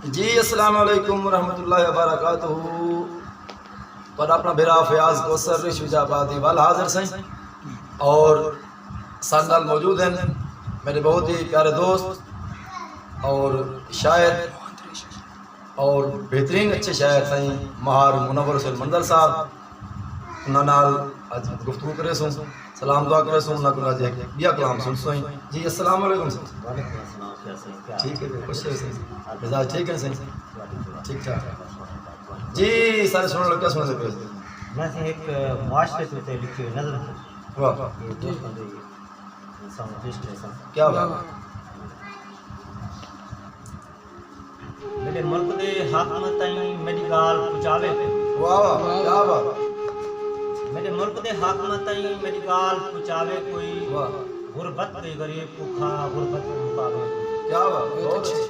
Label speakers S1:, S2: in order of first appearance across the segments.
S1: جی السلام علیکم ورحمۃ اللہ وبرکاتہ. پر اپنا بھرا فیاض کوثر شجاع آبادی والا حاضر سائیں اور ساتھ نال موجود ہیں میرے بہت ہی پیارے دوست اور شاعر اور بہترین اچھے شاعر سائیں مہار منور حسین منظر صاحب. انہاں نال اج گفتگو کرے سوں سلام دعا کرے سوں انہاں کو اج بیا کلام سن سوئیں. جی السلام علیکم سر.
S2: وعلیکم السلام.
S1: ٹھیک ہے خوش ہے سر مزاج ٹھیک ہے سر ٹھیک ٹھاک. جی سارے سننے لگا سننے پہ
S2: میں سے ایک معاشرے سے لکھی ہوئی نظر ہے.
S1: واہ
S2: یہ دوستوں دے انسان جسٹ ہے سب.
S1: کیا بات.
S2: میرے ملک دے حاکم تائیں میری گال پہنچاوے.
S1: واہ واہ کیا بات.
S2: میرے ملک دے حاکم تائیں میری گال پہنچاوے کوئی.
S1: واہ
S2: غربت دے غریب بھوکا غربت کو مقابلے.
S1: کیا بات بہت اچھی.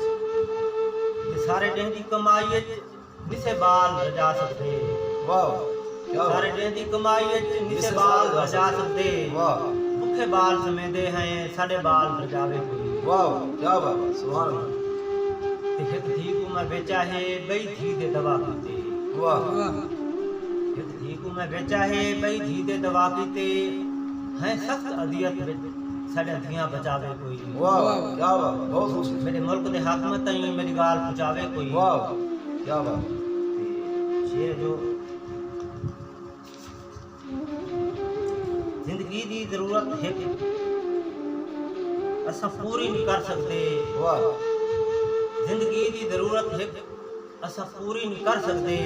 S2: کہ سارے دن دی کمائی نسے بال رجا سکتے.
S1: واہ کیا
S2: سارے
S1: بات.
S2: دن دی کمائی نسے بال رجا سکتے.
S1: واہ
S2: بھوکے بال سمیندے ہیں ساڈے بال رجاوے کوئی.
S1: واہ کیا بات سبحان اللہ.
S2: تے ہک تھی کو میں بیچا ہے بئی تھی دے دوا کیتے.
S1: واہ
S2: ہک تھی کو میں بیچا ہے بئی تھی دے دوا کیتے. ہیں سخت اذیت وچ ساڈے دھیاں بچاوے کوئی.
S1: واہ کیا بات بہت خوبصورت.
S2: میرے ملک دے حاکم تائیں میری گال پہنچاوے کوئی.
S1: واہ کیا بات.
S2: شیر جو زندگی دی ضرورت ہے اساں پوری نہیں کر سکتے.
S1: واہ
S2: زندگی دی ضرورت ہے اساں پوری نہیں کر سکتے.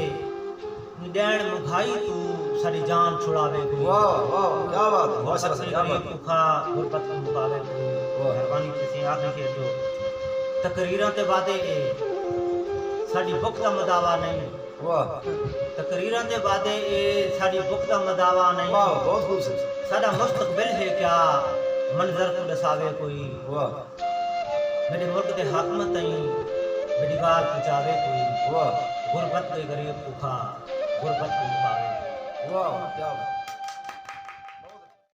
S2: ڈین مکھائی تو ساری جان چھڑاوے کوئی.
S1: واہ واہ کیا بات ہے. ماشاء اللہ کیا بات.
S2: بھوکا غربت کو مقابلے کوئی.
S1: واہ.
S2: مہربانی کسی آدمی کے جو تقریراں تے وعدے ساڈی بھوک دا مداوا نہیں.
S1: واہ
S2: تقریراں تے وعدے ساڈی بھوک دا مداوا نہیں.
S1: واہ بہت خوبصورت.
S2: ساڈا مستقبل ہے کیا منظر کو دساوے کوئی.
S1: واہ
S2: میرے ملک دے حاکم تائیں میری گال پہنچاوے کوئی.
S1: واہ
S2: غربت دے غریب بھوکا غربت کو مقابلے.
S1: واہ کیا بات.